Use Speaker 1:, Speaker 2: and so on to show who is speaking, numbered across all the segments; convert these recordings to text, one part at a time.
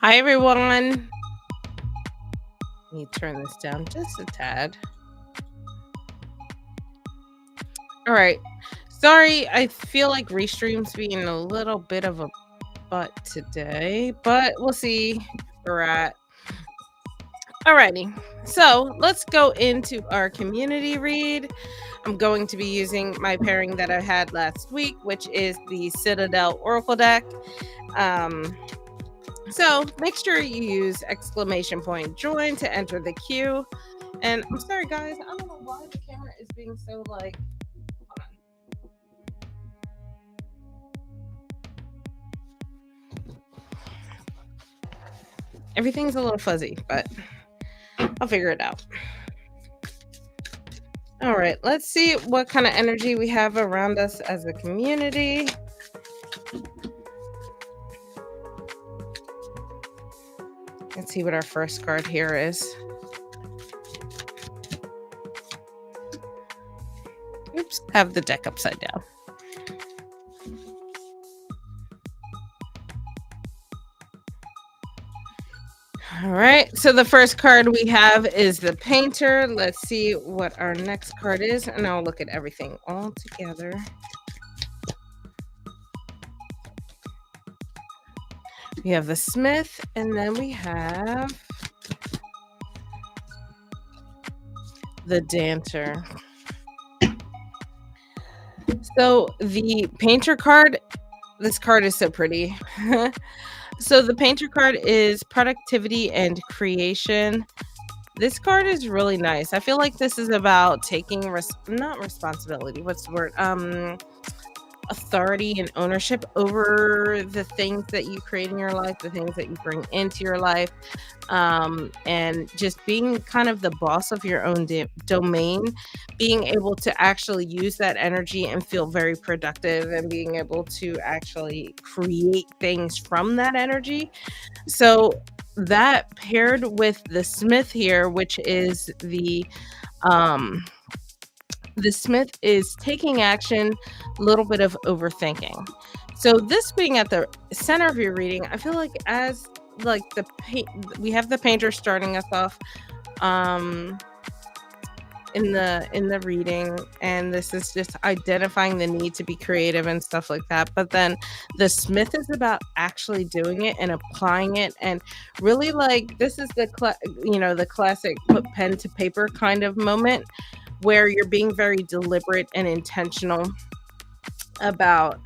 Speaker 1: Hi, everyone. Let me turn this down just a tad. All right. Sorry, I feel like Restream's being a little bit of a butt today, but we'll see where we're at. Alrighty. So let's go into our community read. I'm going to be using my pairing that I had last week, which is the Citadel Oracle deck. So make sure you use !join to enter the queue. And I'm sorry, guys. I don't know why the camera is being so like. Hold on. Everything's a little fuzzy, but I'll figure it out. All right, let's see what kind of energy we have around us as a community. Let's see what our first card here is. Oops, have the deck upside down. All right, so the first card we have is the Painter. Let's see what our next card is, and I'll look at everything all together. We have the Smith, and then we have the Dancer. So the Painter card, this card is so pretty. So the Painter card is productivity and creation. This card is really nice. I feel like this is about taking not responsibility. What's the word? Authority and ownership over the things that you create in your life, the things that you bring into your life, and just being kind of the boss of your own domain, being able to actually use that energy and feel very productive and being able to actually create things from that energy. So that paired with the Smith here, which is the Smith is taking action, a little bit of overthinking. So this being at the center of your reading, I feel like as like we have the Painter starting us off in the reading, and this is just identifying the need to be creative and stuff like that. But then the Smith is about actually doing it and applying it, and really like this is the classic put pen to paper kind of moment, where you're being very deliberate and intentional about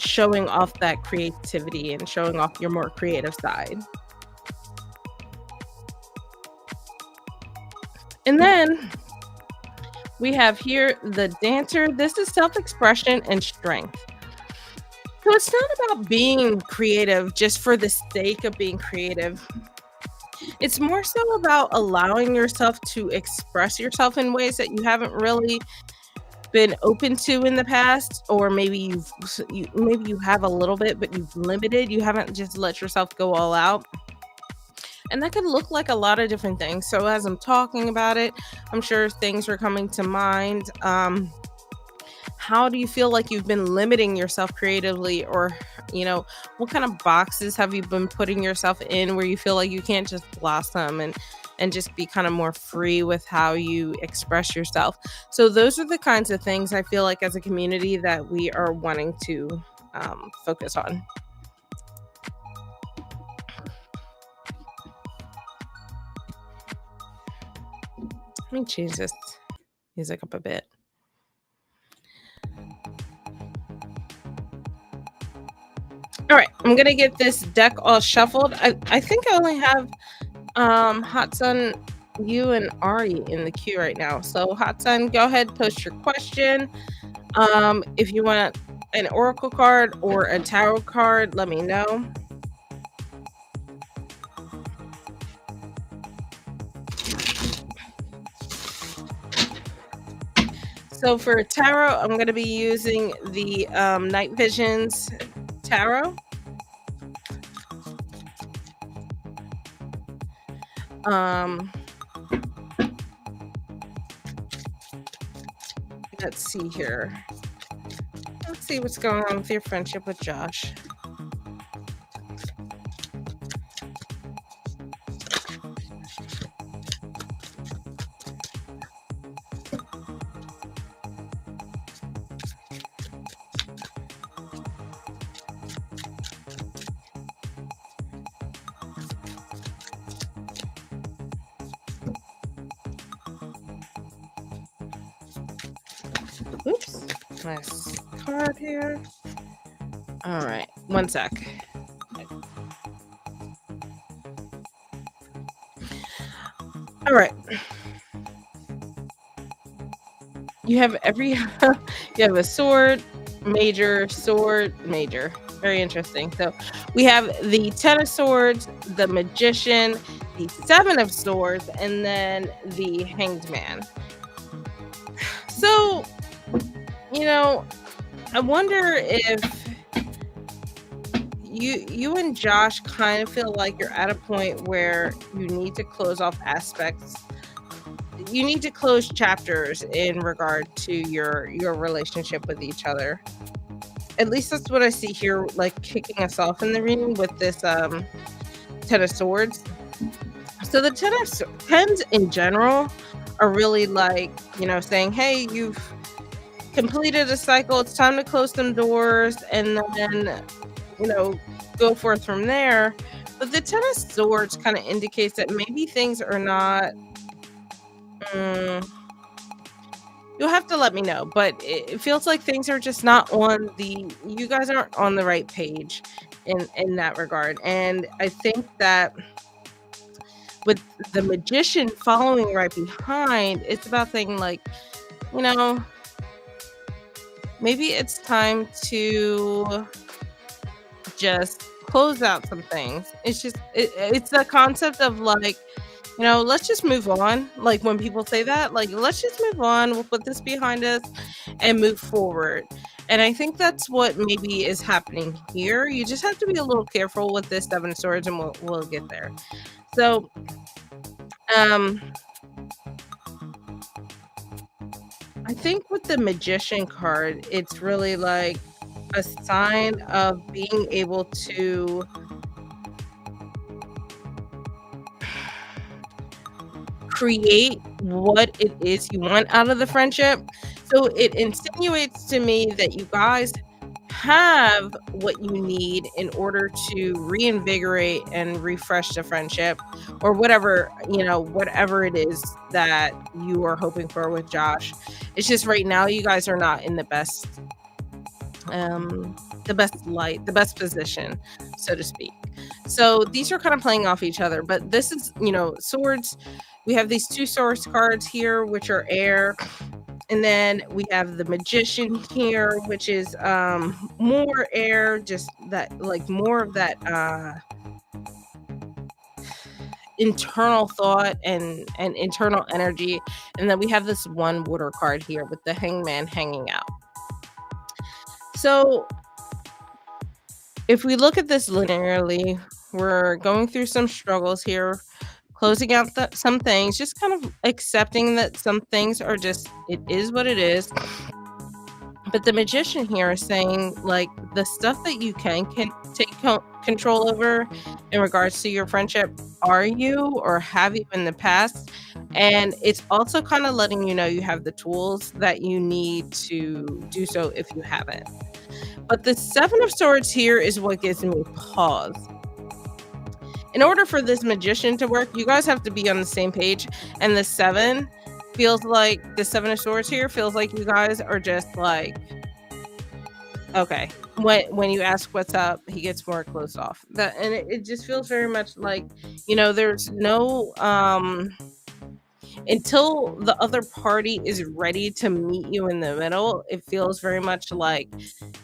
Speaker 1: showing off that creativity and showing off your more creative side. And then we have here the Dancer. This is self-expression and strength. So it's not about being creative just for the sake of being creative. It's more so about allowing yourself to express yourself in ways that you haven't really been open to in the past, or maybe you have a little bit, but you've limited. You haven't just let yourself go all out. And that could look like a lot of different things. So as I'm talking about it, I'm sure things are coming to mind. How do you feel like you've been limiting yourself creatively, or what kind of boxes have you been putting yourself in where you feel like you can't just blossom and just be kind of more free with how you express yourself? So those are the kinds of things I feel like as a community that we are wanting to focus on. Let me change this music up a bit. All right, I'm gonna get this deck all shuffled. I think I only have Hot Sun, you, and Ari in the queue right now. So Hot Sun, go ahead, post your question. If you want an oracle card or a tarot card, let me know. So for tarot, I'm going to be using the Night Visions tarot. Let's see here. Let's see what's going on with your friendship with Josh. last card here. All right, one sec. All right, you have every you have a sword, major. Very interesting. So we have the Ten of Swords, the Magician, the Seven of Swords, and then the Hanged Man. So, you know, I wonder if you and Josh kind of feel like you're at a point where you need to close off aspects. You need to close chapters in regard to your relationship with each other. At least that's what I see here, like kicking us off in the reading with this Ten of Swords. So the tens in general are really like, saying, hey, you've completed a cycle, it's time to close some doors, and then go forth from there. But the Ten of Swords kind of indicates that maybe things are not. You'll have to let me know, but it feels like things are just not on the. You guys aren't on the right page in that regard, and I think that with the Magician following right behind, it's about saying like, you know, maybe it's time to just close out some things. It's just it's the concept of like, let's just move on. Like when people say that, like let's just move on, we'll put this behind us and move forward. And I think that's what maybe is happening here. You just have to be a little careful with this Seven of Swords, and we'll get there. So I think with the Magician card, it's really like a sign of being able to create what it is you want out of the friendship. So it insinuates to me that you guys have what you need in order to reinvigorate and refresh the friendship, or whatever it is that you are hoping for with Josh. It's just right now you guys are not in the best light, the best position, so to speak. So these are kind of playing off each other, but this is swords. We have these two source cards here, which are air. And then we have the Magician here, which is more air, just that, like more of that internal thought and internal energy. And then we have this one water card here with the Hangman hanging out. So if we look at this linearly, we're going through some struggles here, closing out some things, just kind of accepting that some things are just, it is what it is. But the Magician here is saying, like, the stuff that you can take control over in regards to your friendship, are you or have you in the past? And it's also kind of letting you know you have the tools that you need to do so if you haven't. But the Seven of Swords here is what gives me pause. In order for this Magician to work, you guys have to be on the same page. And the Seven feels like, the Seven of Swords here feels like you guys are just like, okay. When you ask what's up, he gets more closed off. And it just feels very much like, there's no until the other party is ready to meet you in the middle. It feels very much like,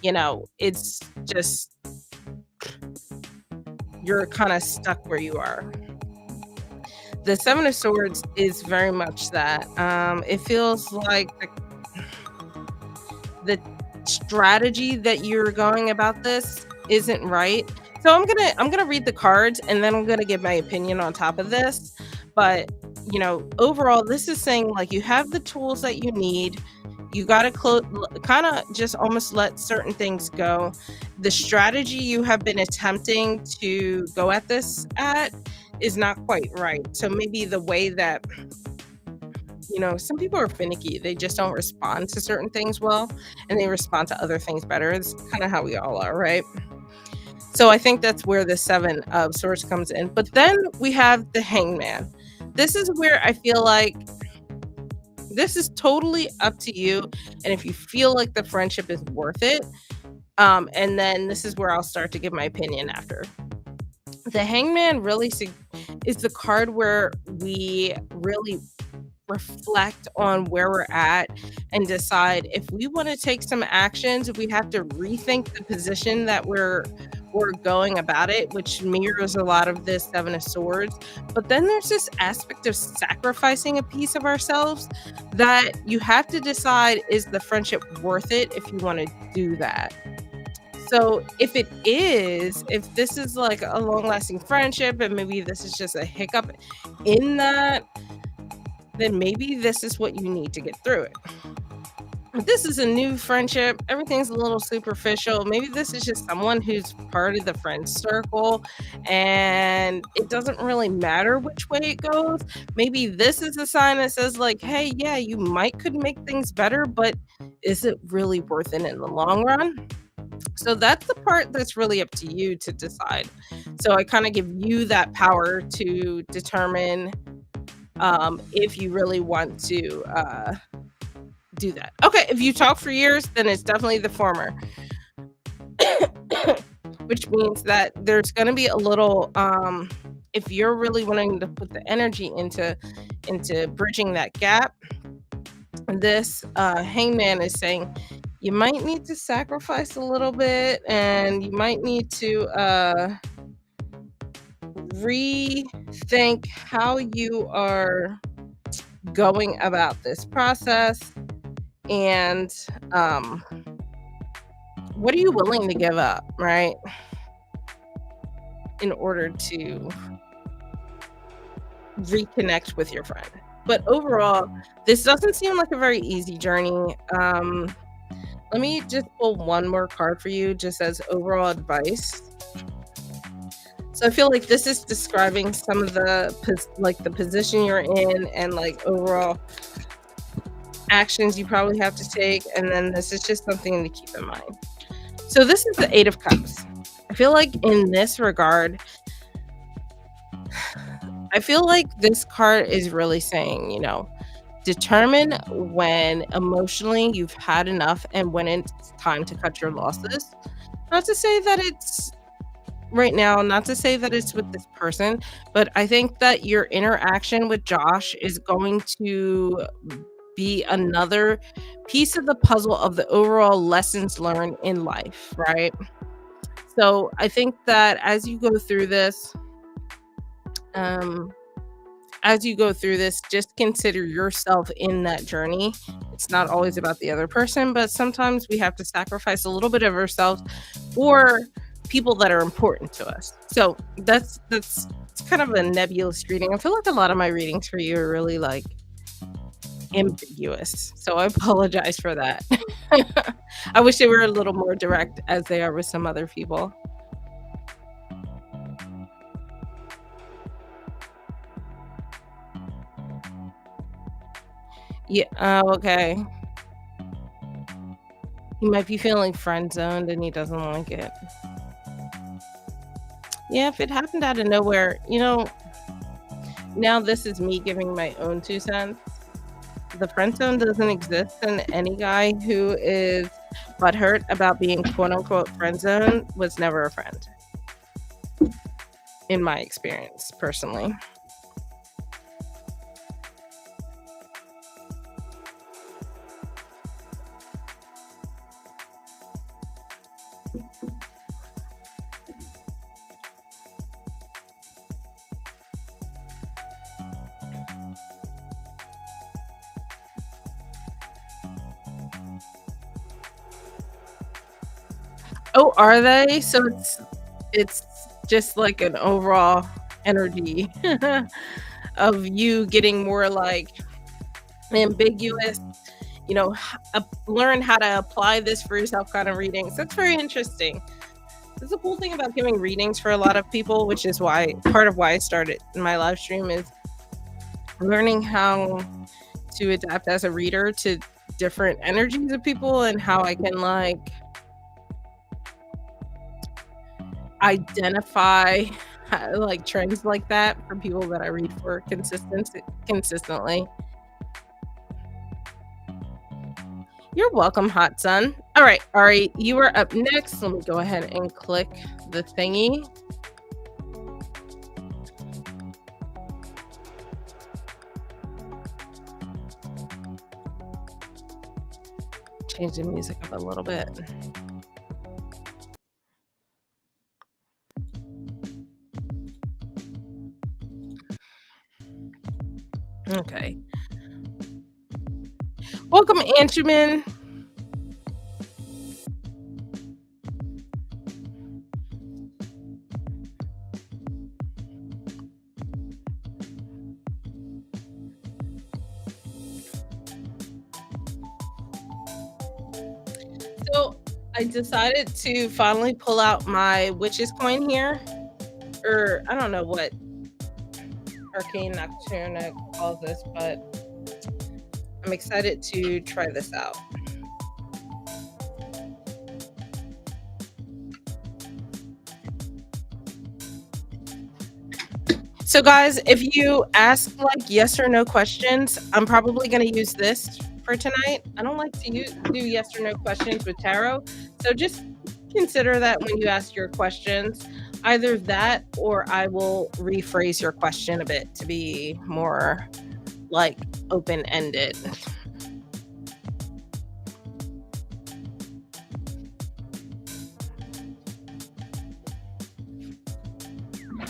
Speaker 1: it's just, you're kind of stuck where you are. The Seven of Swords is very much that. It feels like the strategy that you're going about this isn't right. So I'm gonna read the cards, and then I'm gonna give my opinion on top of this. But overall, this is saying like you have the tools that you need. You got to kind of just almost let certain things go. The strategy you have been attempting to go at this is not quite right. So maybe the way that, some people are finicky. They just don't respond to certain things well, and they respond to other things better. It's kind of how we all are, right? So I think that's where the Seven of Swords comes in. But then we have the Hangman. This is where I feel like This is totally up to you, and if you feel like the friendship is worth it, and then this is where I'll start to give my opinion after. The Hangman really is the card where we really reflect on where we're at and decide if we want to take some actions. We have to rethink the position that we're going about it, which mirrors a lot of this Seven of Swords. But then there's this aspect of sacrificing a piece of ourselves that you have to decide, is the friendship worth it if you want to do that? So if this is like a long lasting friendship and maybe this is just a hiccup in that, then maybe this is what you need to get through it. If this is a new friendship, everything's a little superficial. Maybe this is just someone who's part of the friend circle and it doesn't really matter which way it goes. Maybe this is a sign that says, like, hey, yeah, you might could make things better, but is it really worth it in the long run? So that's the part that's really up to you to decide. So I kind of give you that power to determine if you really want to do that. Okay, if you talk for years, then it's definitely the former, which means that there's going to be a little, if you're really wanting to put the energy into bridging that gap, this Hangman is saying you might need to sacrifice a little bit, and you might need to rethink how you are going about this process, and what are you willing to give up, right, in order to reconnect with your friend. But overall, this doesn't seem like a very easy journey. Let me just pull one more card for you just as overall advice. So I feel like this is describing some of the position you're in and like overall actions you probably have to take, and then this is just something to keep in mind. So this is the Eight of Cups. I feel like in this regard, I feel like this card is really saying, determine when emotionally you've had enough and when it's time to cut your losses. Not to say that it's right now, not to say that it's with this person, but I think that your interaction with Josh is going to be another piece of the puzzle of the overall lessons learned in life, right? So I think that as you go through this, just consider yourself in that journey. It's not always about the other person, but sometimes we have to sacrifice a little bit of ourselves for people that are important to us. So that's it's kind of a nebulous reading. I feel like a lot of my readings for you are really like ambiguous. So I apologize for that. I wish they were a little more direct as they are with some other people. Yeah, okay. He might be feeling friend zoned and he doesn't like it. Yeah, if it happened out of nowhere, now this is me giving my own 2 cents. The friend zone doesn't exist, and any guy who is butthurt about being quote unquote friend zone was never a friend, in my experience, personally. Oh, are they? So it's just like an overall energy of you getting more like ambiguous, learn how to apply this for yourself kind of readings. That's very interesting. That's the cool thing about giving readings for a lot of people, which is why part of why I started my live stream is learning how to adapt as a reader to different energies of people and how I can like identify like trends like that for people that I read for consistently. You're welcome, hot sun. All right, Ari, you are up next. Let me go ahead and click the thingy. Change the music up a little bit. Okay. Welcome, Anjuman. So I decided to finally pull out my witch's coin here, or I don't know what Arcane Nocturna calls this, but I'm excited to try this out. So, guys, if you ask like yes or no questions, I'm probably going to use this for tonight. I don't like to do yes or no questions with tarot. So, just consider that when you ask your questions, either that or I will rephrase your question a bit to be more like open ended.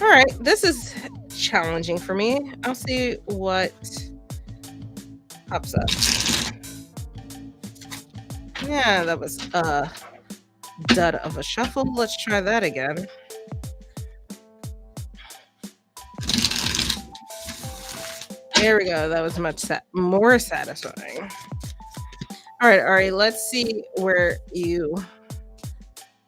Speaker 1: All right, this is challenging for me. I'll see what pops up. Yeah, that was a dud of a shuffle. Let's try that again. There we go. That was much more satisfying. All right, Ari, let's see where you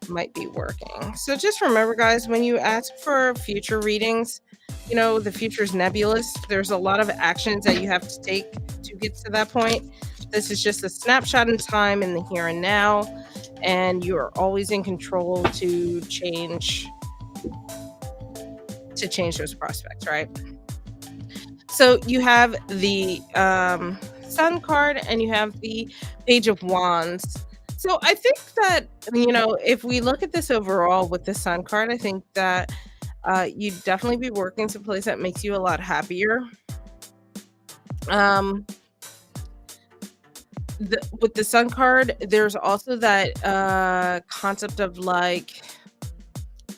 Speaker 1: might be working. So just remember, guys, when you ask for future readings, you know, the future is nebulous. There's a lot of actions that you have to take to get to that point. This is just a snapshot in time in the here and now, and you are always in control to change those prospects, right? So you have the Sun card and you have the Page of Wands. So I think that, you know, if we look at this overall with the Sun card, I think that you'd definitely be working someplace that makes you a lot happier. With the Sun card, there's also that concept of like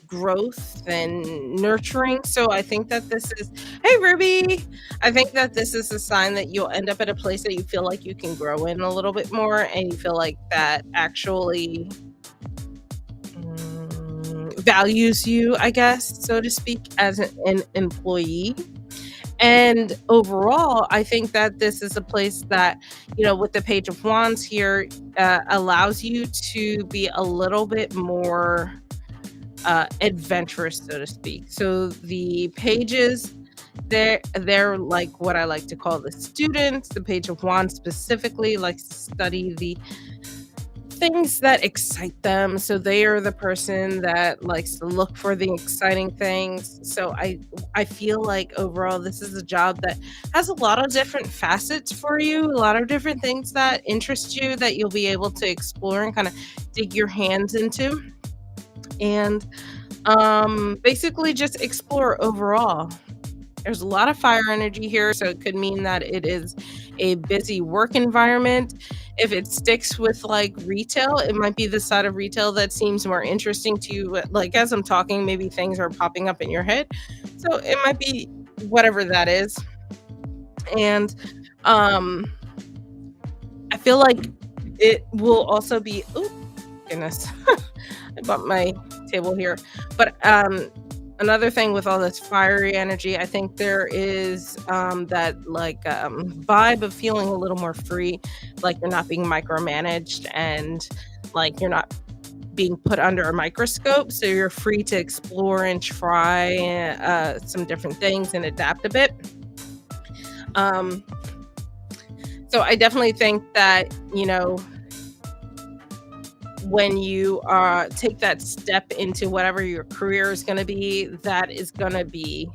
Speaker 1: growth and nurturing. So I think that this is, hey Ruby, I think that this is a sign that you'll end up at a place that you feel like you can grow in a little bit more, and you feel like that actually values you, I guess, so to speak, as an employee. And overall, I think that this is a place that, you know, with the Page of Wands here, allows you to be a little bit more adventurous, so to speak. So the pages, they're like what I like to call the students. The Page of Wands specifically likes to study the things that excite them. So they are the person that likes to look for the exciting things. So I feel like overall this is a job that has a lot of different facets for you, a lot of different things that interest you that you'll be able to explore and kind of dig your hands into. And basically just explore overall. There's a lot of fire energy here, so it could mean that it is a busy work environment. If it sticks with like retail, it might be the side of retail that seems more interesting to you. Like as I'm talking, maybe things are popping up in your head. So it might be whatever that is. And I feel like it will also be, oh goodness, I bumped my table here. But another thing with all this fiery energy, I think there is that like vibe of feeling a little more free, like you're not being micromanaged and like you're not being put under a microscope. So you're free to explore and try some different things and adapt a bit. So I definitely think that, you know, when you take that step into whatever your career is going to be, that is going to be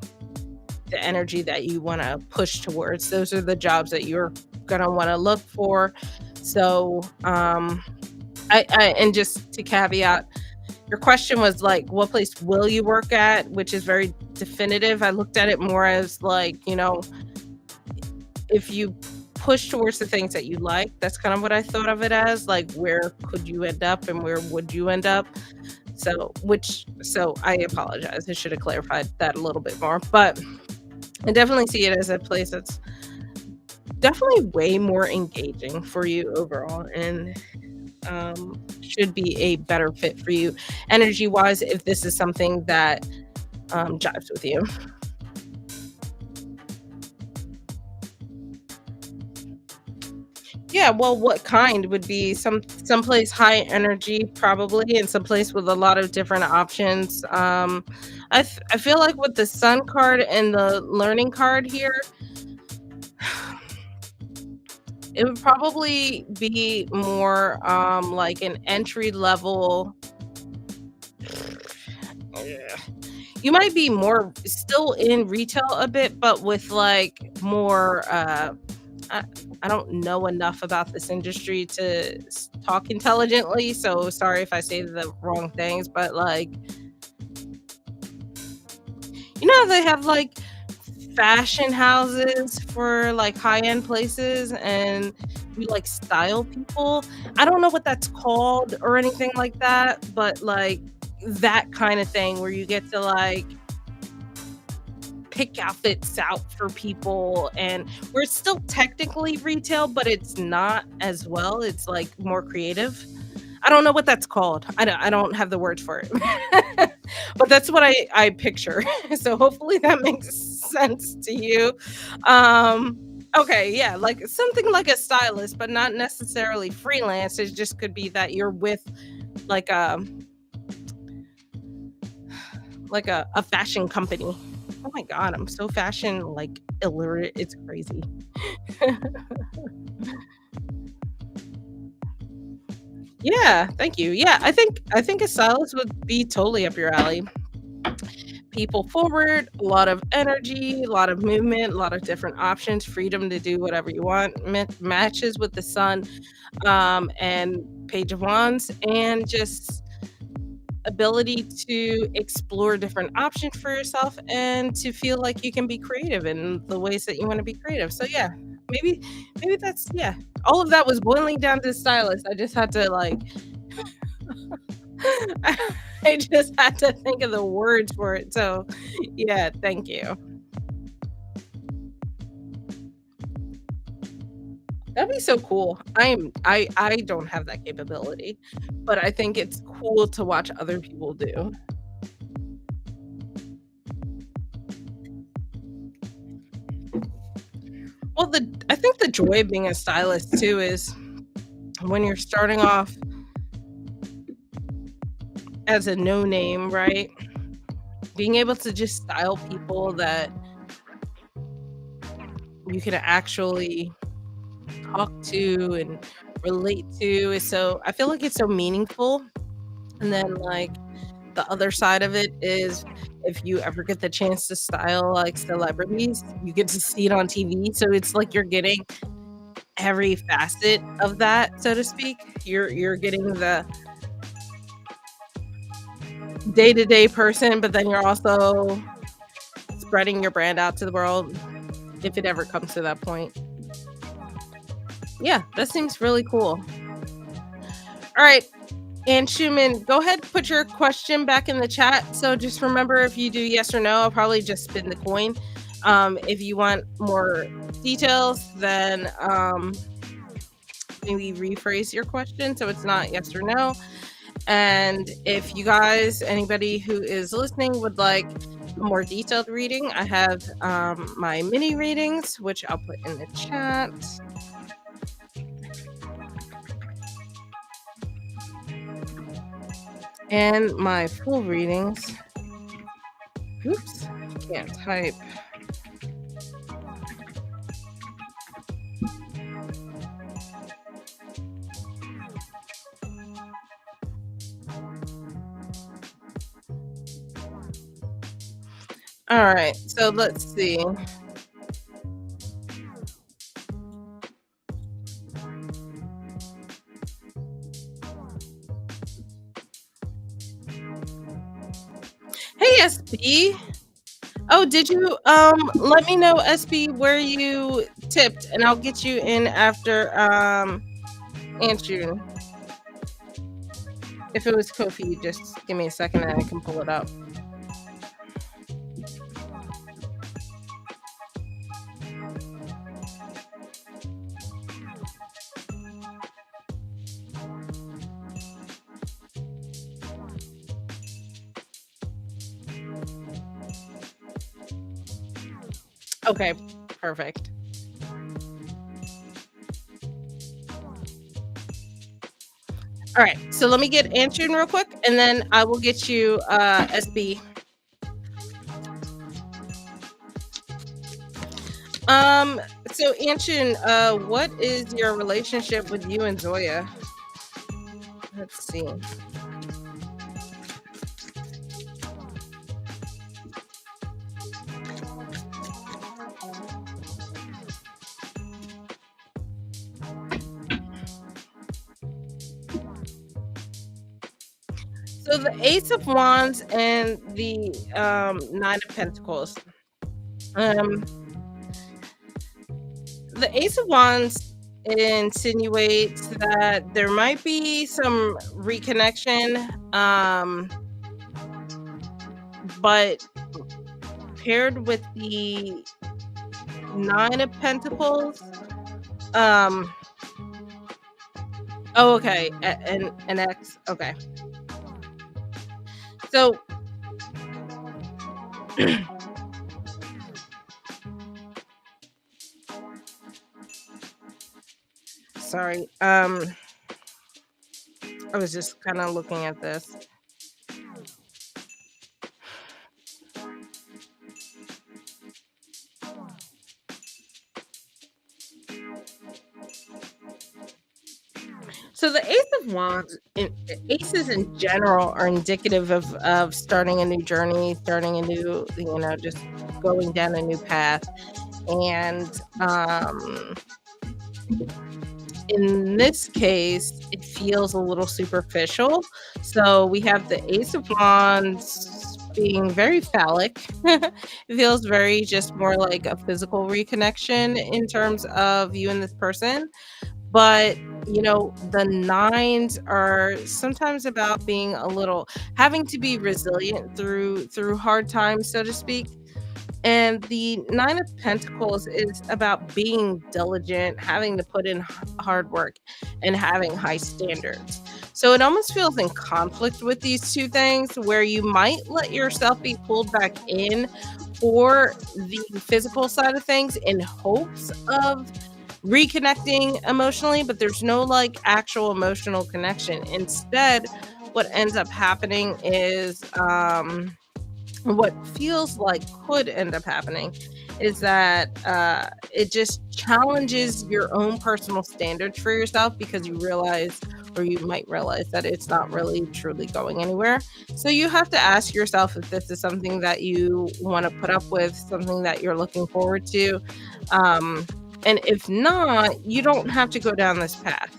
Speaker 1: the energy that you want to push towards. Those are the jobs that you're gonna wanna look for. So, and just to caveat, your question was like, what place will you work at? Which is very definitive. I looked at it more as like, if you push towards the things that you like, that's kind of what I thought of it as. Like, where could you end up and where would you end up? So I apologize. I should have clarified that a little bit more. But I definitely see it as a place that's definitely way more engaging for you overall, and should be a better fit for you energy wise if this is something that jives with you. Yeah, well, what kind would be someplace high energy probably, and someplace with a lot of different options. I feel like with the sun card and the learning card here, it would probably be more like an entry level. Yeah. You might be more still in retail a bit, but with like more I, I don't know enough about this industry to talk intelligently, so sorry if I say the wrong things, but like, they have like fashion houses for like high-end places, and you like style people. I don't know what that's called or anything like that, but like that kind of thing where you get to like pick outfits out for people, and we're still technically retail, but it's not as well. It's like more creative. I don't know what that's called. I don't have the words for it. But that's what I picture. So hopefully that makes sense to you. Um okay, yeah, like something like a stylist, but not necessarily freelance. It just could be that you're with like a fashion company. Oh my god, I'm so fashion like illiterate. It's crazy. Yeah, thank you. Yeah, I think a stylist would be totally up your alley. People forward, a lot of energy, a lot of movement, a lot of different options, freedom to do whatever you want. Matches with the sun, and Page of Wands, and just ability to explore different options for yourself and to feel like you can be creative in the ways that you want to be creative. So yeah, maybe maybe that's yeah. All of that was boiling down to stylist. I just had to like I just had to think of the words for it. So yeah, thank you. That'd be so cool. I don't have that capability, but I think it's cool to watch other people do. Well, I think the joy of being a stylist too is when you're starting off as a no name, right? Being able to just style people that you can actually talk to and relate to is so I feel like it's so meaningful. And then like the other side of it is if you ever get the chance to style like celebrities, you get to see it on TV. So it's like you're getting every facet of that, so to speak. You're getting the day-to-day person, but then you're also spreading your brand out to the world if it ever comes to that point. Yeah, that seems really cool. All right. And Schumann, go ahead, put your question back in the chat. So just remember if you do yes or no, I'll probably just spin the coin. If you want more details, then maybe rephrase your question so it's not yes or no. And if you guys, anybody who is listening, would like a more detailed reading, I have my mini readings, which I'll put in the chat, and my full readings. Oops, can't type. All right, so let's see. SB? Oh, did you let me know SB where you tipped and I'll get you in after Aunt June. If it was Kofi, just give me a second and I can pull it up. Okay, perfect. All right, so let me get Aunt June real quick, and then I will get you SB. Um, so Aunt June, what is your relationship with you and Zoya? Let's see. So the Ace of Wands and the Nine of Pentacles. Um, the Ace of Wands insinuates that there might be some reconnection, but paired with the Nine of Pentacles. Um, oh, okay, and an X. Okay, so sorry. I was just kind of looking at this. So the Ace of Wands, aces in general are indicative of starting a new journey, starting a new, just going down a new path. And in this case, it feels a little superficial. So we have the Ace of Wands being very phallic. It feels very just more like a physical reconnection in terms of you and this person. But the nines are sometimes about being a little having to be resilient through hard times, so to speak. And the Nine of Pentacles is about being diligent, having to put in hard work, and having high standards. So it almost feels in conflict with these two things, where you might let yourself be pulled back in for the physical side of things in hopes of reconnecting emotionally, but there's no like actual emotional connection. Instead, what ends up happening is what feels like could end up happening is that it just challenges your own personal standards for yourself, because you realize, or you might realize, that it's not really truly going anywhere. So you have to ask yourself if this is something that you want to put up with, something that you're looking forward to. And if not, you don't have to go down this path.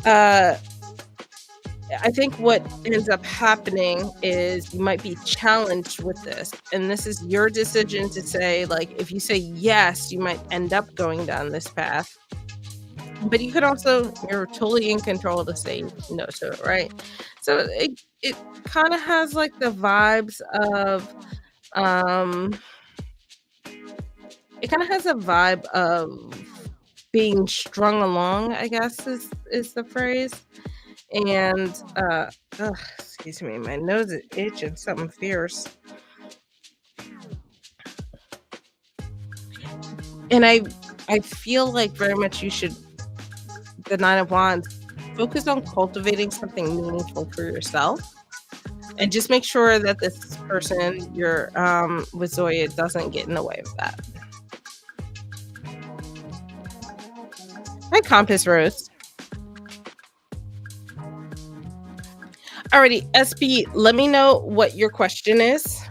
Speaker 1: Uh, I think what ends up happening is you might be challenged with this, and this is your decision to say, like, if you say yes, you might end up going down this path. But you could also, you're totally in control to say no to it, right? So it kind of has like the vibes of um it kind of has a vibe of being strung along, I guess is the phrase. And excuse me, my nose is itching something fierce. And I feel like very much you should, the Nine of Wands, focus on cultivating something meaningful for yourself, and just make sure that this person you're with Zoya doesn't get in the way of that. Hi, Compass Rose. Alrighty, SB, let me know what your question is.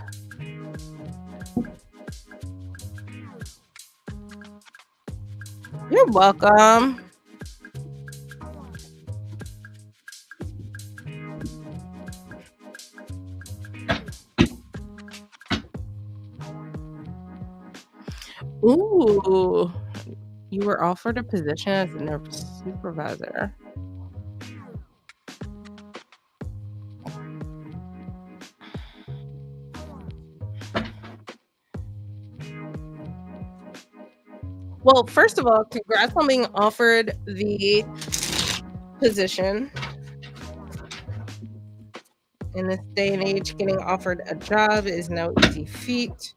Speaker 1: You're welcome. Ooh, you were offered a position as a nurse supervisor. Well, first of all, congrats on being offered the position. In this day and age, getting offered a job is no easy feat.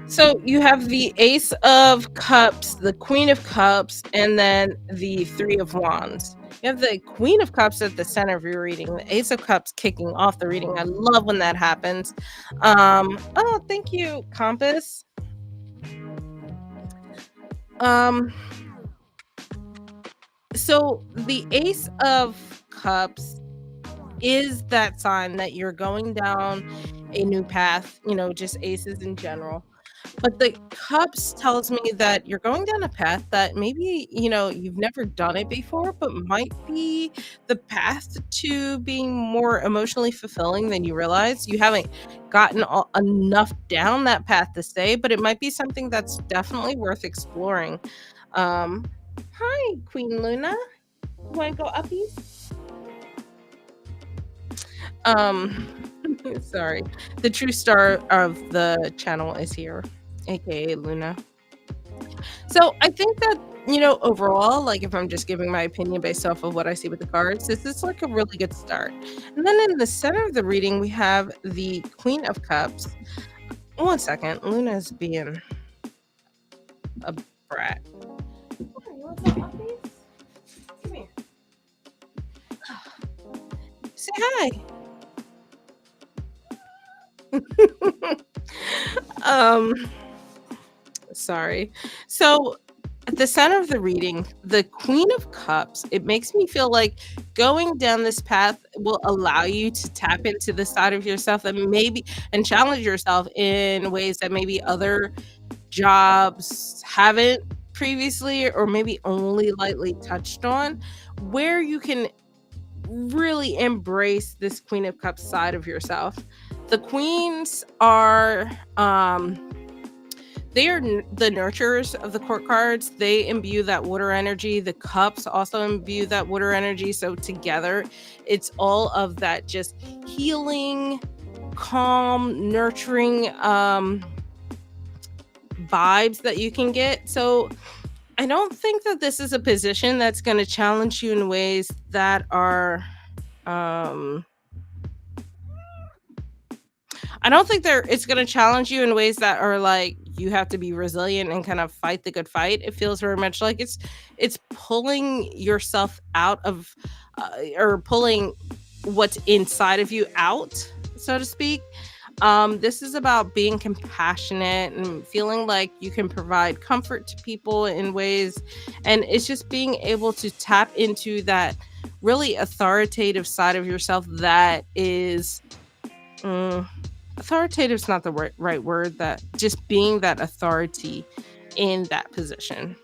Speaker 1: So you have the Ace of Cups, the Queen of Cups, and then the Three of Wands. You have the Queen of Cups at the center of your reading, the Ace of Cups kicking off the reading. I love when that happens. Oh, thank you, Compass. Um, so the Ace of Cups is that sign that you're going down a new path, just aces in general. But the cups tells me that you're going down a path that maybe, you've never done it before, but might be the path to being more emotionally fulfilling than you realize. You haven't gotten enough down that path to stay, but it might be something that's definitely worth exploring. Um, Hi, Queen Luna. Want to go uppies? Um, sorry. The true star of the channel is here, aka Luna. So I think that, overall, like if I'm just giving my opinion based off of what I see with the cards, this is like a really good start. And then in the center of the reading, we have the Queen of Cups. One second, Luna's being a brat. You want some updates? Come here. Say hi. um Sorry. So at the center of the reading, the Queen of Cups, it makes me feel like going down this path will allow you to tap into the side of yourself that maybe and challenge yourself in ways that maybe other jobs haven't previously or maybe only lightly touched on, where you can really embrace this Queen of Cups side of yourself. The queens are they are the nurturers of the court cards. They imbue that water energy. The cups also imbue that water energy. So together, it's all of that just healing, calm, nurturing vibes that you can get. So I don't think that this is a position that's going to challenge you in ways that are um I don't think it's gonna challenge you in ways that are like you have to be resilient and kind of fight the good fight. It feels very much like it's pulling yourself out of or pulling what's inside of you out, so to speak. This is about being compassionate and feeling like you can provide comfort to people in ways, and it's just being able to tap into that really authoritative side of yourself that is. mm, Authoritative is not the right word, that just being that authority in that position.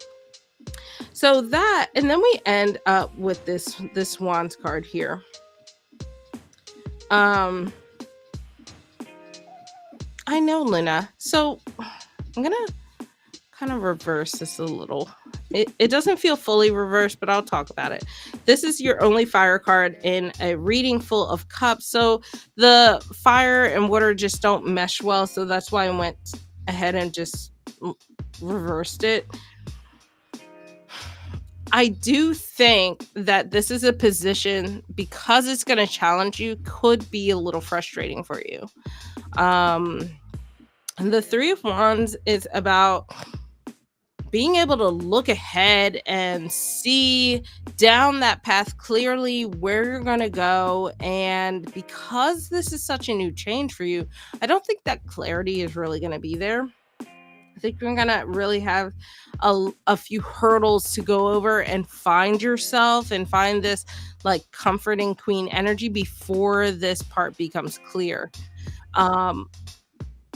Speaker 1: So that, and then we end up with this wands card here. um I know, Luna. So I'm gonna kind of reverse this a little. It doesn't feel fully reversed, but I'll talk about it. This is your only fire card in a reading full of cups. So the fire and water just don't mesh well. So that's why I went ahead and just reversed it. I do think that this is a position, because it's going to challenge you, could be a little frustrating for you. Um, the Three of Wands is about being able to look ahead and see down that path clearly where you're going to go. And because this is such a new change for you, I don't think that clarity is really going to be there. I think you're going to really have a few hurdles to go over and find yourself and find this like comforting queen energy before this part becomes clear. Um,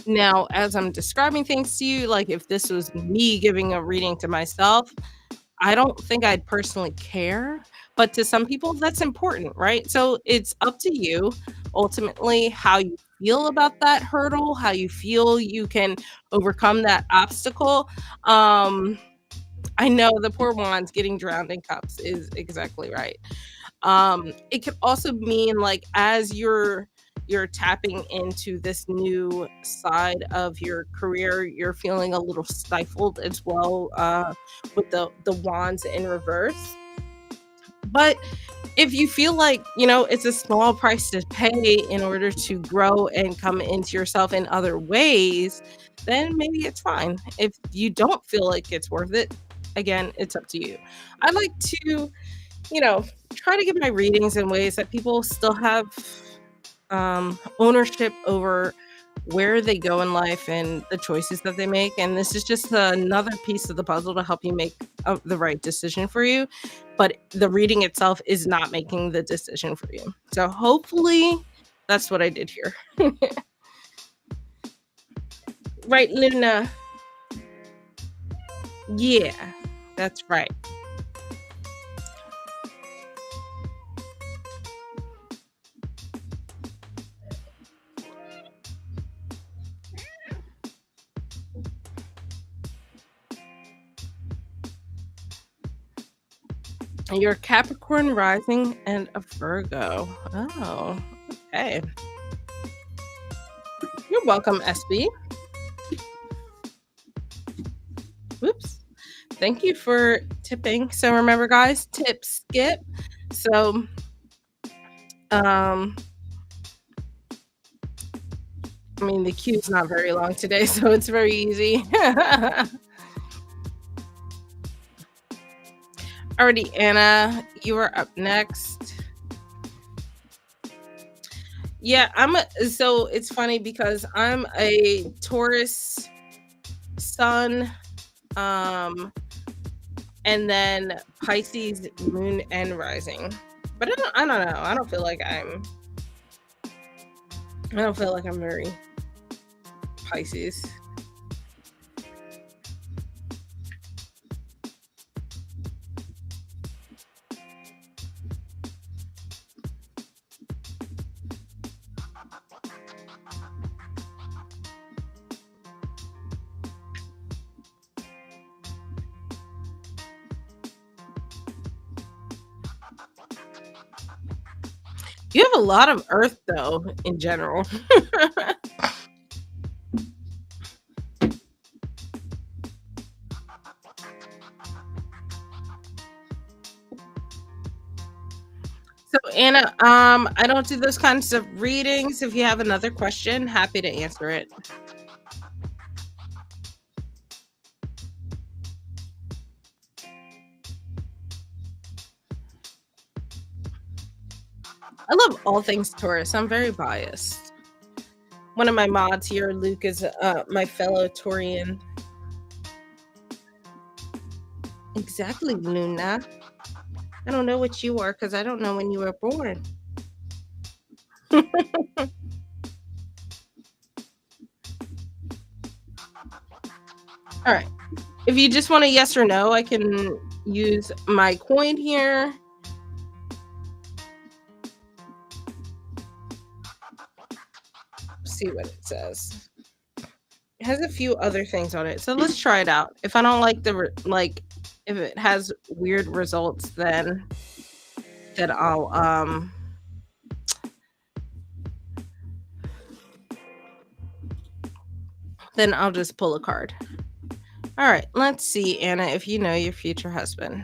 Speaker 1: Now, as I'm describing things to you, like if this was me giving a reading to myself, I don't think I'd personally care, but to some people, that's important, right? So it's up to you ultimately how you feel about that hurdle, how you feel you can overcome that obstacle. Um, I know the poor ones getting drowned in cups is exactly right. It could also mean like as you're tapping into this new side of your career, you're feeling a little stifled as well with the wands in reverse. But if you feel like, it's a small price to pay in order to grow and come into yourself in other ways, then maybe it's fine. If you don't feel like it's worth it, again, it's up to you. I like to, you know, try to give my readings in ways that people still have ownership over where they go in life and the choices that they make. And this is just another piece of the puzzle to help you make the right decision for you. But the reading itself is not making the decision for you. So hopefully that's what I did here. Right, Luna? Yeah, that's right. And you're Capricorn rising and a Virgo. Oh, okay. You're welcome, SB. Whoops. Thank you for tipping. So remember, guys, tip skip. So um I mean the queue's not very long today, so it's very easy. Alrighty, Anna, you are up next. Yeah, so it's funny because I'm a Taurus sun, um, and then Pisces moon and rising. But I don't know. I don't feel like I'm very Pisces. You have a lot of earth though in general. So Anna, I don't do those kinds of readings. If you have another question, happy to answer it. I love all things Taurus. I'm very biased. One of my mods here, Luke, is my fellow Taurian. Exactly, Luna. I don't know what you are because I don't know when you were born. All right. If you just want a yes or no, I can use my coin here. See what it says. It has a few other things on it, so let's try it out. If I don't like if it has weird results, then I'll just pull a card. All right, let's see, Anna, if you know your future husband.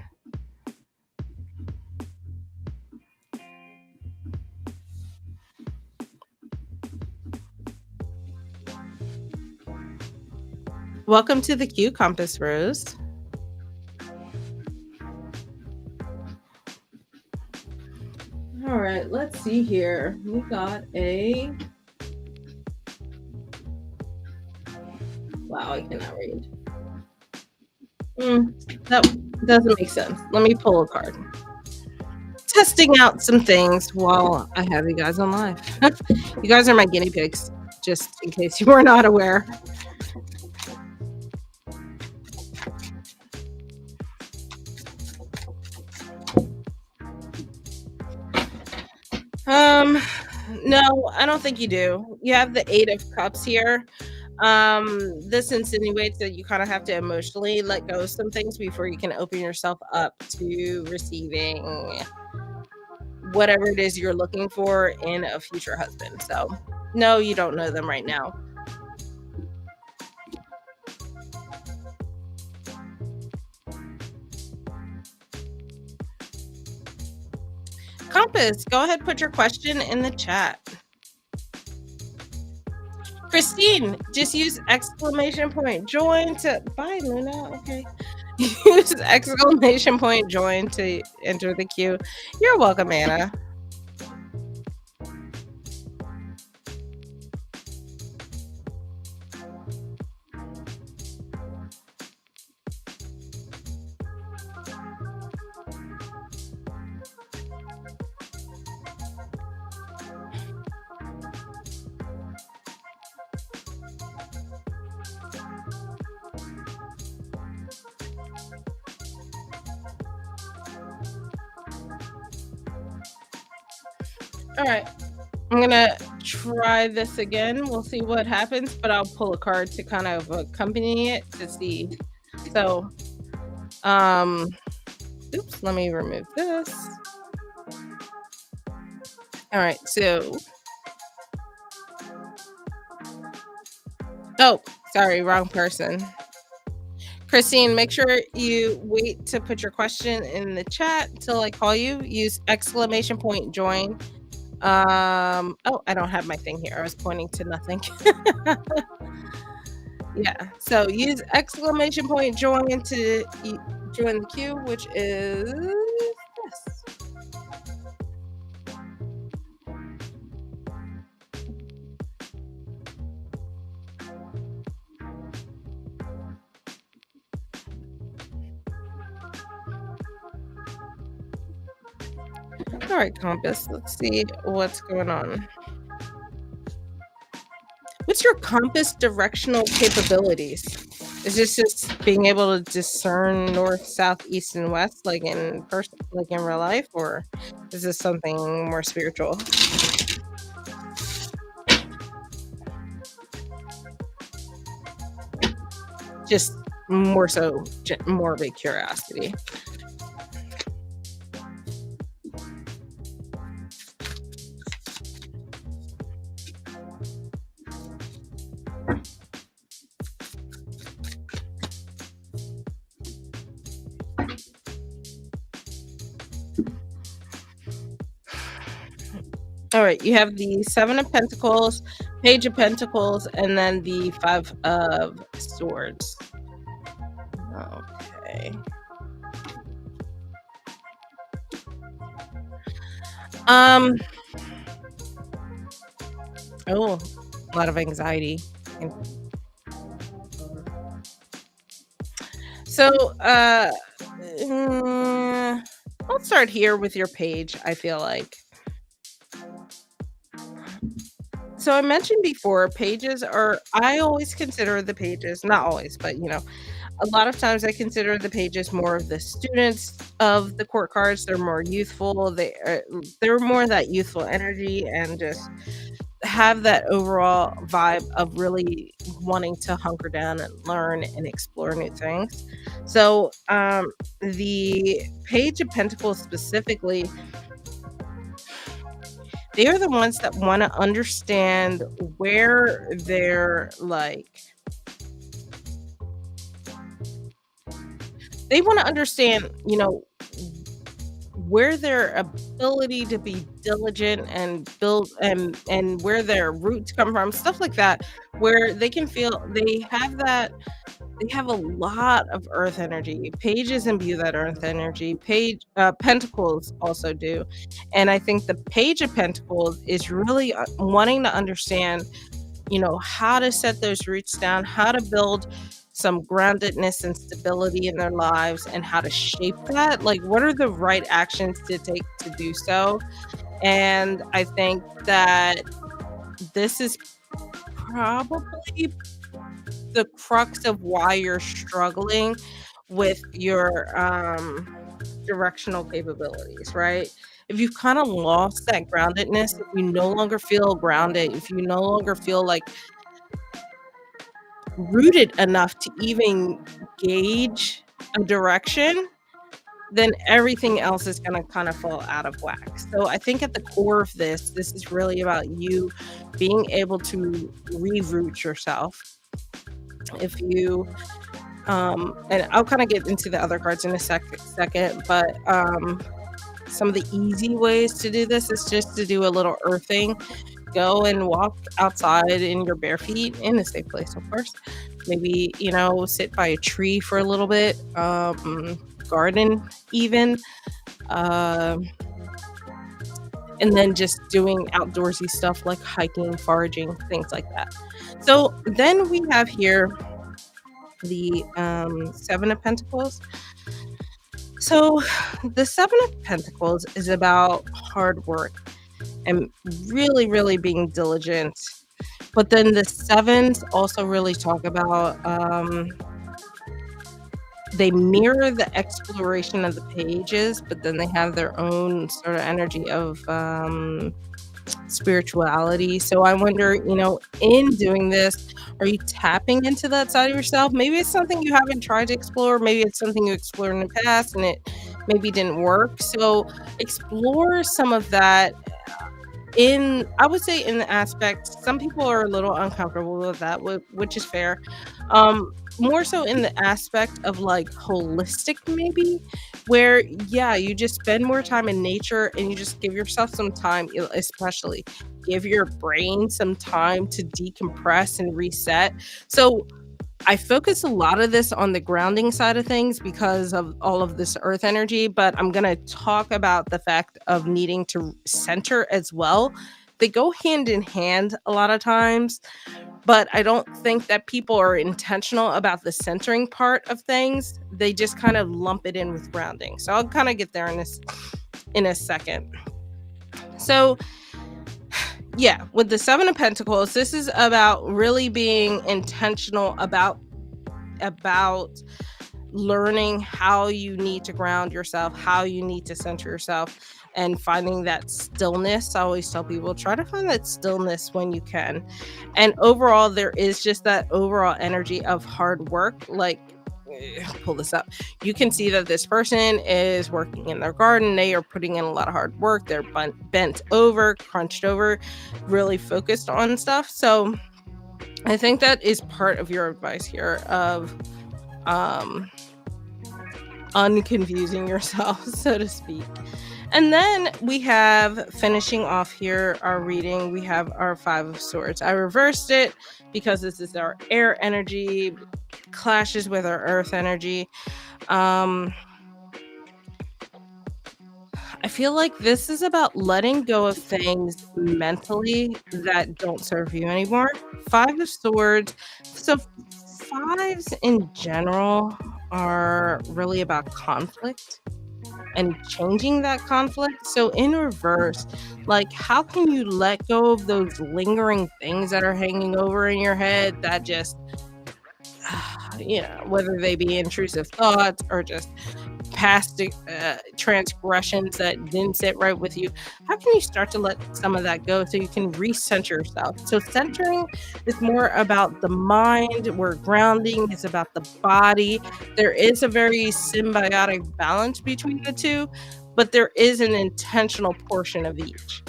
Speaker 1: Welcome to the Q Compass, Rose. All right, let's see here. We got a... Wow, I cannot read. That doesn't make sense. Let me pull a card. testing out some things while I have you guys on live. You guys are my guinea pigs, just in case you were not aware. Um, no, I don't think you do. You have the 8 of cups here. This insinuates that you kind of have to emotionally let go of some things before you can open yourself up to receiving whatever it is you're looking for in a future husband. So, no, you don't know them right now. Compass, go ahead, put your question in the chat. Christine, just use exclamation point join to bye Luna. Okay. Use exclamation point join to enter the queue. You're welcome, Anna. All right. I'm gonna try this again. We'll see what happens, but I'll pull a card to kind of accompany it to see. So, um, oops, let me remove this. All right, so, oh, sorry, wrong person. Christine, make sure you wait to put your question in the chat till I call you. Use exclamation point join. Oh, I don't have my thing here. I was pointing to nothing. Yeah, so use exclamation point join to join the queue, which is this. All right, Compass, let's see what's going on. What's your compass directional capabilities? Is this just being able to discern north, south, east, and west, like in person, like in real life, or is this something more spiritual? Just more so, more of a curiosity. All right, you have the 7 of Pentacles, Page of Pentacles, and then the 5 of Swords. Okay. Oh, a lot of anxiety. So, let's start here with your page, I feel like. So I mentioned before, I always consider the pages, not always, but a lot of times I consider the pages more of the students of the court cards. They're more youthful. They're more that youthful energy and just have that overall vibe of really wanting to hunker down and learn and explore new things. So the Page of Pentacles specifically, they are the ones that want to understand where they're they want to understand, where their ability to be diligent and build and where their roots come from, stuff like that, where they can feel they have a lot of earth energy. Pages imbue that earth energy. Pentacles also do. And I think the Page of Pentacles is really wanting to understand, how to set those roots down, how to build some groundedness and stability in their lives and how to shape that. Like, what are the right actions to take to do so? And I think that this is probably the crux of why you're struggling with your directional capabilities, right? If you've kind of lost that groundedness, if you no longer feel grounded, if you no longer feel like rooted enough to even gauge a direction, then everything else is going to kind of fall out of whack. So I think at the core of this is really about you being able to reroute yourself. If you and I'll kind of get into the other cards in a second, but some of the easy ways to do this is just to do a little earthing. Go and walk outside in your bare feet in a safe place, of course. Maybe, sit by a tree for a little bit, garden even, um, and then just doing outdoorsy stuff like hiking, foraging, things like that. So then we have here the Seven of Pentacles. So the Seven of Pentacles is about hard work and really, really being diligent. But then the sevens also really talk about they mirror the exploration of the pages, but then they have their own sort of energy of spirituality. So I wonder, in doing this, are you tapping into that side of yourself? Maybe it's something you haven't tried to explore. Maybe it's something you explored in the past and it maybe didn't work. So explore some of that I would say in the aspect, some people are a little uncomfortable with that, which is fair. More so in the aspect of like holistic, maybe, where yeah, you just spend more time in nature and you just give yourself some time, especially give your brain some time to decompress and reset. So I focus a lot of this on the grounding side of things because of all of this earth energy, but I'm going to talk about the fact of needing to center as well. They go hand in hand a lot of times, but I don't think that people are intentional about the centering part of things. They just kind of lump it in with grounding. So I'll kind of get there in a second. So yeah, with the Seven of Pentacles, this is about really being intentional about learning how you need to ground yourself, how you need to center yourself, and finding that stillness. I always tell people, try to find that stillness when you can. And overall, there is just that overall energy of hard work. Like, pull this up. You can see that this person is working in their garden. They are putting in a lot of hard work. They're bent over, crunched over, really focused on stuff. So I think that is part of your advice here of unconfusing yourself, so to speak. And then we have, finishing off here our reading, we have our Five of Swords. I reversed it because this is our air energy, clashes with our earth energy. I feel like this is about letting go of things mentally that don't serve you anymore. Five of Swords. So fives in general are really about conflict and changing that conflict. So in reverse, like, how can you let go of those lingering things that are hanging over in your head that just whether they be intrusive thoughts or just past transgressions that didn't sit right with you. How can you start to let some of that go so you can recenter yourself? So centering is more about the mind, where grounding is about the body. There is a very symbiotic balance between the two, but there is an intentional portion of each.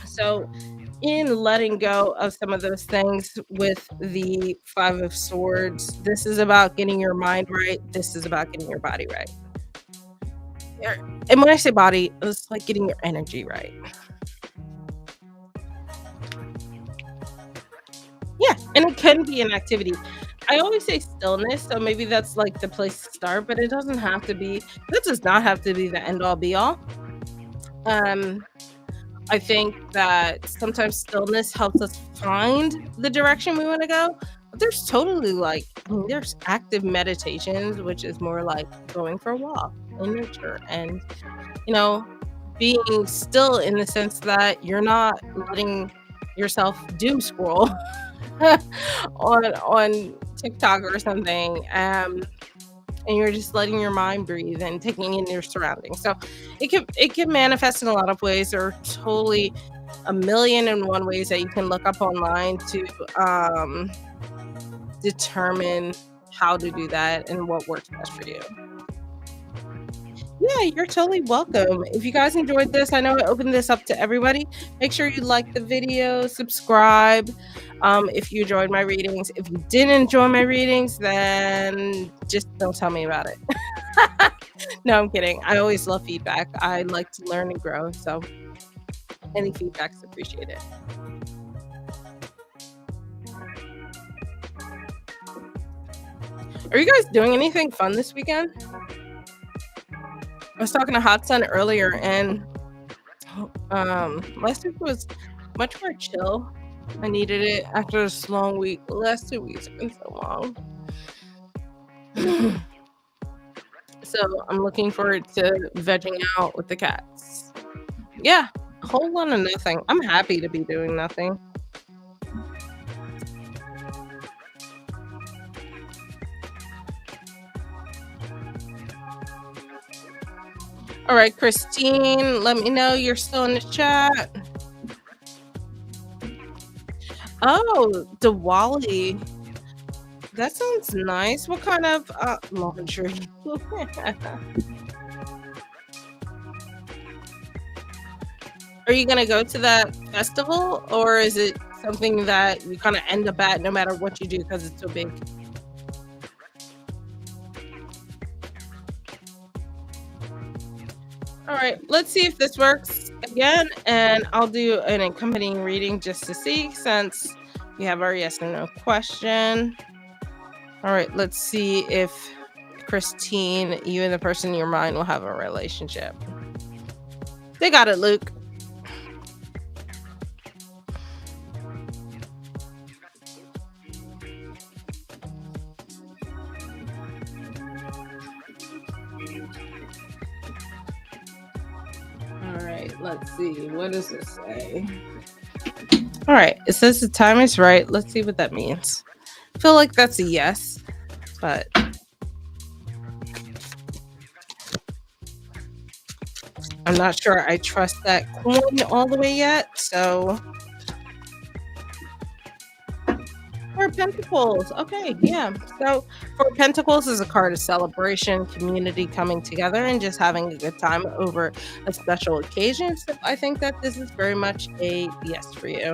Speaker 1: So in letting go of some of those things with the Five of Swords, this is about getting your mind right. This is about getting your body right. And when I say body, it's like getting your energy right. Yeah, and it can be an activity. I always say stillness, so maybe that's like the place to start, but it doesn't have to be. That does not have to be the end all be all. Um, I think that sometimes stillness helps us find the direction we want to go. There's totally like, I mean, there's active meditations, which is more like going for a walk in nature and, you know, being still in the sense that you're not letting yourself doom scroll on TikTok or something. And you're just letting your mind breathe and taking in your surroundings. So it can manifest in a lot of ways. There are totally a million and one ways that you can look up online to determine how to do that and what works best for you. Yeah, you're totally welcome. If you guys enjoyed this, I know I opened this up to everybody. Make sure you like the video, subscribe if you enjoyed my readings. If you didn't enjoy my readings, then just don't tell me about it. No, I'm kidding. I always love feedback. I like to learn and grow. So any feedback's appreciated. Are you guys doing anything fun this weekend? I was talking to Hot Sun earlier, and last week was much more chill. I needed it after this long week. The last 2 weeks have been so long. So I'm looking forward to vegging out with the cats. Yeah, a whole lot of nothing. I'm happy to be doing nothing. All right, Christine, let me know you're still in the chat. Oh, Diwali. That sounds nice. What kind of laundry? Are you gonna go to that festival, or is it something that you kind of end up at no matter what you do because it's so big? All right, let's see if this works again, and I'll do an accompanying reading just to see since we have our yes or no question. All right, let's see if Christine, you and the person in your mind will have a relationship. They got it, Luke. All right, let's see. What does this say? All right, it says the time is right. Let's see what that means. I feel like that's a yes, but I'm not sure I trust that coin all the way yet. So, Four of Pentacles. Okay, yeah. So, Four of Pentacles is a card of celebration, community coming together, and just having a good time over a special occasion. So, I think that this is very much a yes for you.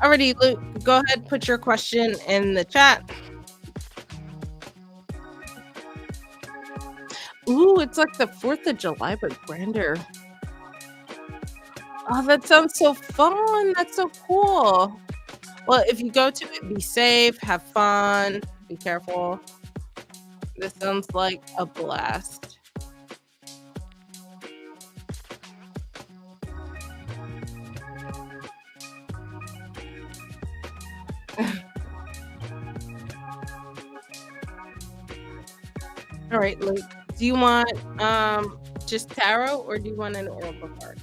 Speaker 1: Alrighty, Luke, go ahead, put your question in the chat. Ooh, it's like the 4th of July, but grander. Oh, that sounds so fun. That's so cool. Well, if you go to it, be safe, have fun, be careful. This sounds like a blast. All right, Luke. Do you want just tarot or do you want an oracle card?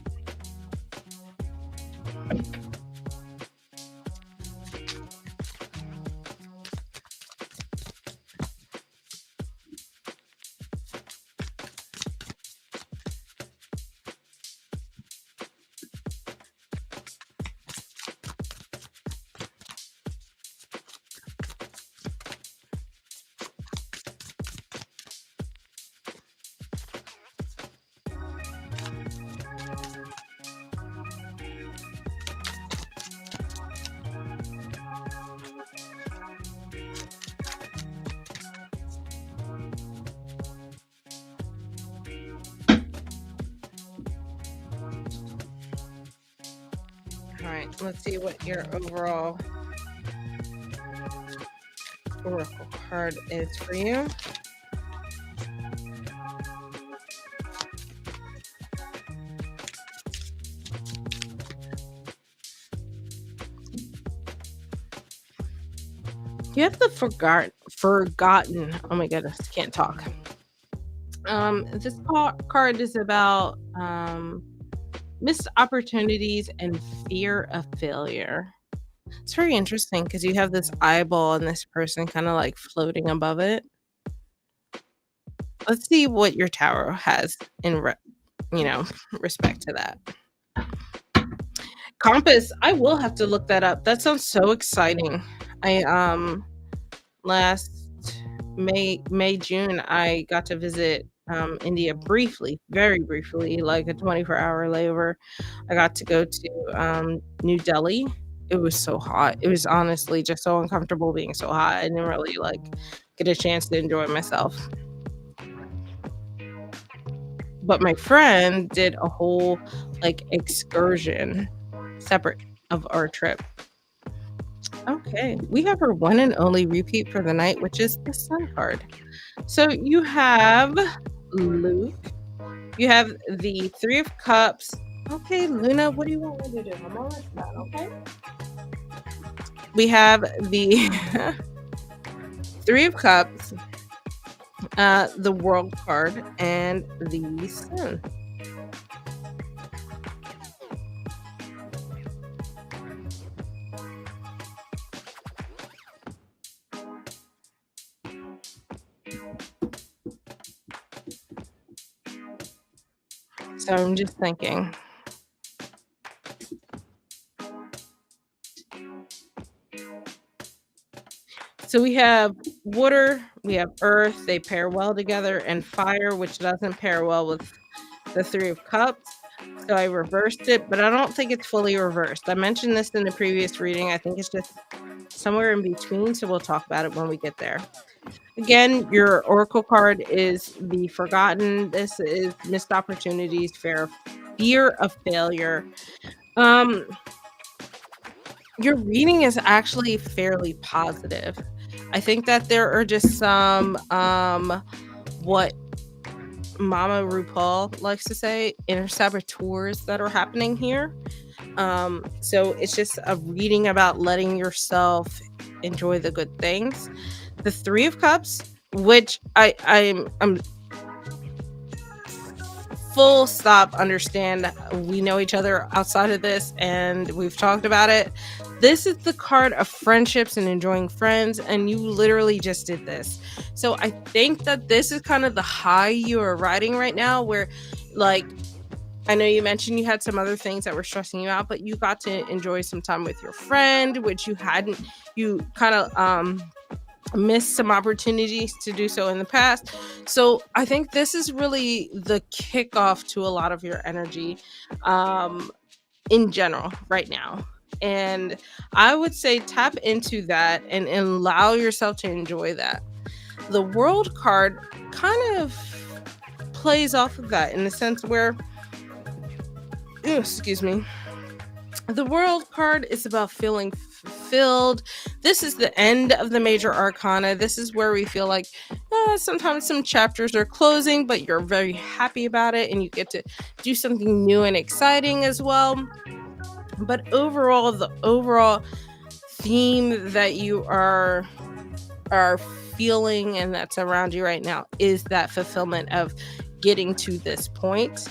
Speaker 1: All right, let's see what your overall oracle card is for you. You have the forgotten. Oh my goodness, can't talk. This card is about missed opportunities and fear of failure. It's very interesting because you have this eyeball and this person kind of like floating above it. Let's see what your tarot has in you know respect to that. Compass. I will have to look that up. That sounds so exciting. I last June, I got to visit India briefly, very briefly, like a 24-hour layover. I got to go to New Delhi. It was so hot. It was honestly just so uncomfortable being so hot. I didn't really like get a chance to enjoy myself. But my friend did a whole like excursion separate of our trip. Okay, we have our one and only repeat for the night, which is the Sun card. So you have Luke, you have the Three of Cups. Okay, Luna, what do you want me to do? I'm all right with that, okay? We have the Three of Cups, the World card, and the Sun. So I'm just thinking. So we have water, we have earth, they pair well together, and fire, which doesn't pair well with the Three of Cups. So I reversed it, but I don't think it's fully reversed. I mentioned this in the previous reading. I think it's just somewhere in between, so we'll talk about it when we get there. Again, your oracle card is the forgotten. This is missed opportunities, fear of failure. Your reading is actually fairly positive. I think that there are just some what Mama RuPaul likes to say, inner saboteurs that are happening here. So it's just a reading about letting yourself enjoy the good things. The Three of Cups, which I'm full stop understand. We know each other outside of this and we've talked about it. This is the card of friendships and enjoying friends, and you literally just did this. So I think that this is kind of the high you are riding right now, where like I know you mentioned you had some other things that were stressing you out, but you got to enjoy some time with your friend, which you kind of missed some opportunities to do so in the past. So I think this is really the kickoff to a lot of your energy in general right now. And I would say tap into that and allow yourself to enjoy that. The World card kind of plays off of that in the sense where, excuse me, the World card is about feeling fulfilled. This is the end of the major arcana. This is where we feel like sometimes some chapters are closing, but you're very happy about it and you get to do something new and exciting as well. But overall, the overall theme that you are feeling and that's around you right now is that fulfillment of getting to this point.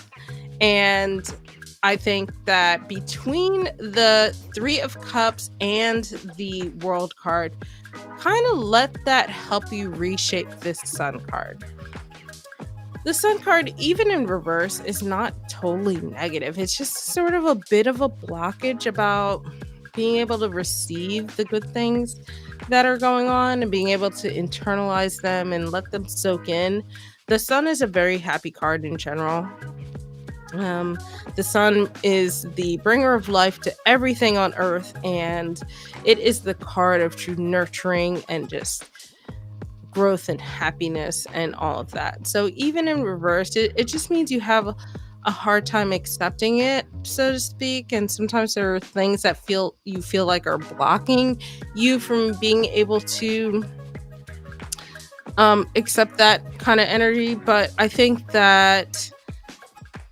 Speaker 1: And I think that between the Three of Cups and the World card, kind of let that help you reshape this Sun card. The Sun card, even in reverse, is not totally negative. It's just sort of a bit of a blockage about being able to receive the good things that are going on and being able to internalize them and let them soak in. The Sun is a very happy card in general. The Sun is the bringer of life to everything on earth, and it is the card of true nurturing and just growth and happiness and all of that. So even in reverse, it just means you have a hard time accepting it, so to speak. And sometimes there are things that you feel like are blocking you from being able to accept that kind of energy. But I think that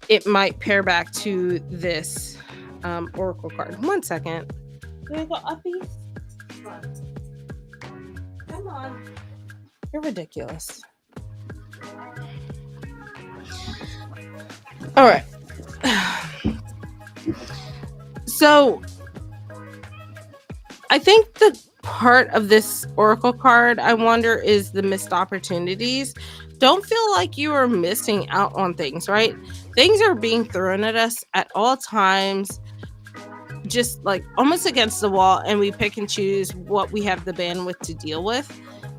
Speaker 1: it might pair back to this oracle card. 1 second. Can we go uppies? Come on. You're ridiculous. All right. So I think the part of this oracle card I wonder is the missed opportunities. Don't feel like you are missing out on things, right? Things are being thrown at us at all times, just like almost against the wall, and we pick and choose what we have the bandwidth to deal with.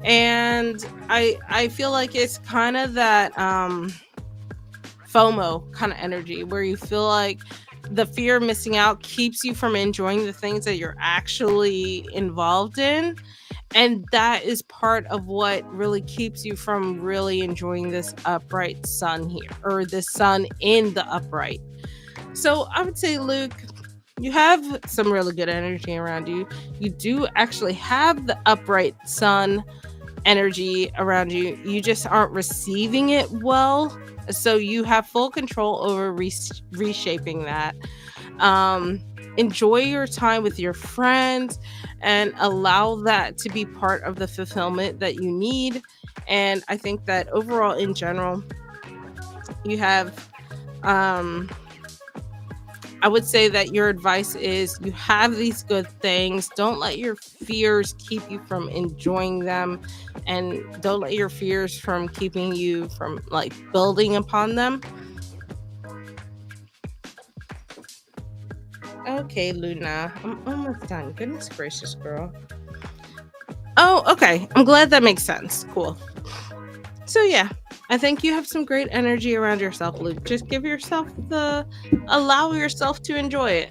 Speaker 1: And I feel like it's kind of that FOMO kind of energy where you feel like the fear of missing out keeps you from enjoying the things that you're actually involved in. And that is part of what really keeps you from really enjoying this upright sun here, or the sun in the upright. So I would say, Luke, you have some really good energy around you. You do actually have the upright sun energy around you. You just aren't receiving it well. So you have full control over reshaping that. Um, Enjoy your time with your friends and allow that to be part of the fulfillment that you need. And I think that overall, in general, you have I would say that your advice is you have these good things. Don't let your fears keep you from enjoying them, and don't let your fears from keeping you from like building upon them. Okay, Luna, I'm almost done. Goodness gracious, girl. Oh, okay. I'm glad that makes sense. Cool. So yeah, I think you have some great energy around yourself, Luke. Just give yourself the allow yourself to enjoy it.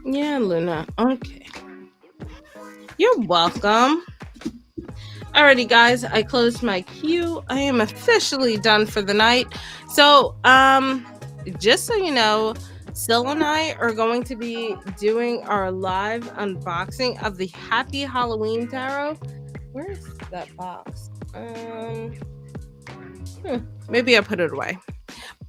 Speaker 1: Yeah, Luna. Okay. You're welcome. Alrighty, guys, I closed my queue. I am officially done for the night. So, just so you know, Syl and I are going to be doing our live unboxing of the Happy Halloween Tarot. Where's that box? Maybe I put it away.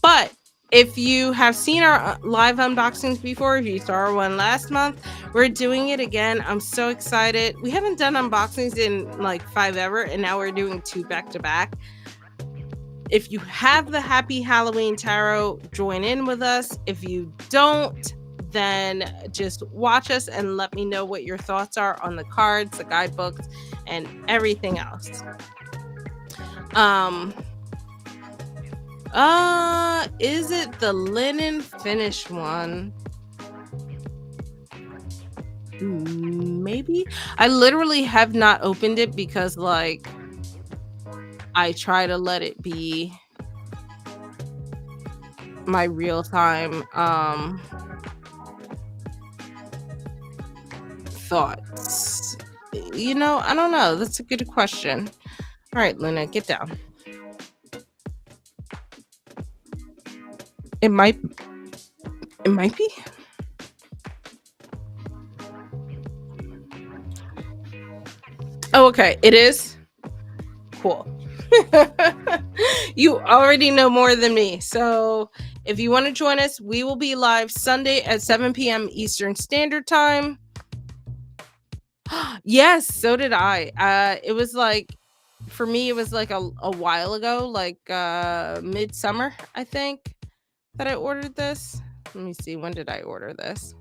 Speaker 1: But if you have seen our live unboxings before, if you saw our one last month, we're doing it again. I'm so excited. We haven't done unboxings in like 5 ever, and now we're doing 2 back to back. If you have the Happy Halloween Tarot, join in with us. If you don't, then just watch us and let me know what your thoughts are on the cards, the guidebooks, and everything else. Is it the linen finish one? Maybe. I literally have not opened it because like I try to let it be my real time thoughts. You know, I don't know. That's a good question. All right, Luna, get down. It might be. Oh, okay. It is. Cool. You already know more than me. So if you want to join us, we will be live Sunday at 7 p.m. Eastern Standard Time. Yes, so did I. It was like, for me, it was like a while ago, like midsummer, I think, that I ordered this. Let me see. When did I order this?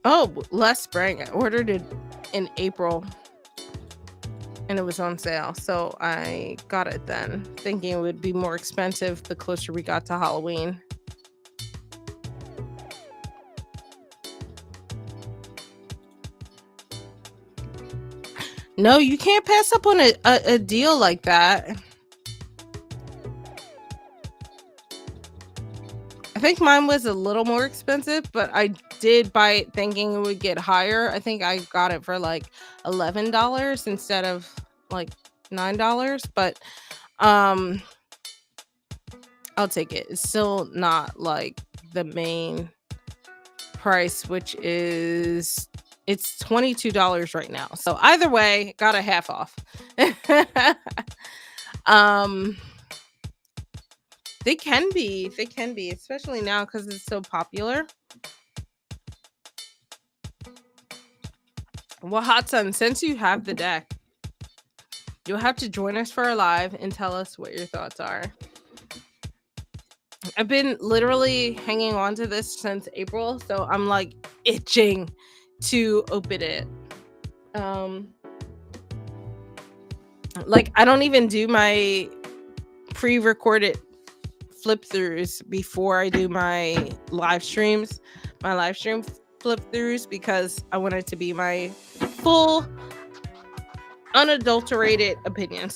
Speaker 1: Oh, last spring. I ordered it in April and it was on sale. So I got it then, thinking it would be more expensive the closer we got to Halloween. No, you can't pass up on a deal like that. I think mine was a little more expensive, but I did buy it thinking it would get higher. I think I got it for like $11 instead of like $9. But Um, I'll take it. It's still not like the main price, which is it's $22 right now. So either way, got a half off. um they can be, especially now because it's so popular. Well, Hot Sun, since you have the deck, you'll have to join us for a live and tell us what your thoughts are. I've been literally hanging on to this since April, so I'm like itching to open it. Um, like I don't even do my pre-recorded flip throughs before I do my live streams, my live stream flip throughs, because I want it to be my full, unadulterated opinions.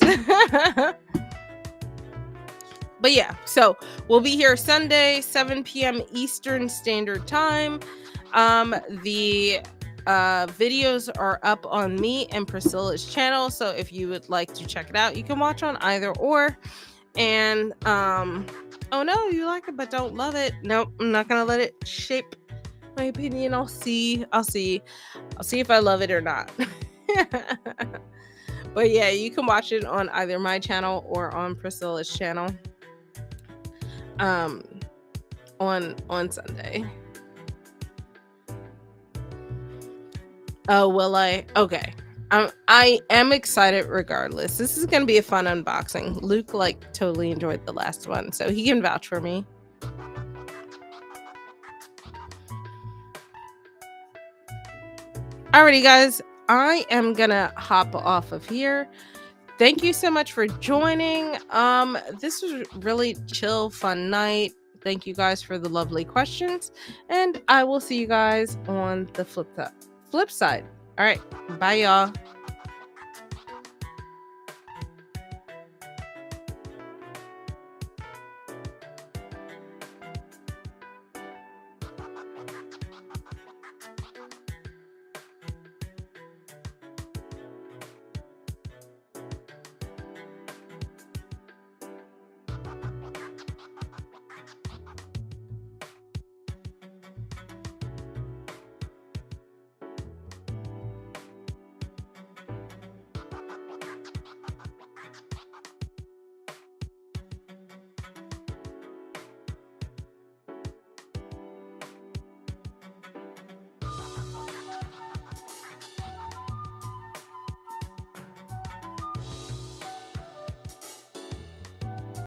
Speaker 1: But yeah, so we'll be here Sunday, 7 p.m. Eastern Standard Time. The videos are up on me and Priscilla's channel, so if you would like to check it out, you can watch on either or. And oh no, you like it but don't love it. Nope, I'm not gonna let it shape my opinion. I'll see if I love it or not. But yeah, you can watch it on either my channel or on Priscilla's channel on Sunday. Oh, will I? Okay. I am excited regardless. This is gonna be a fun unboxing. Luke like totally enjoyed the last one, so he can vouch for me. Alrighty, guys, I am gonna hop off of here. Thank you so much for joining. This was really chill, fun night. Thank you guys for the lovely questions, and I will see you guys on the flip side. All right, bye, y'all.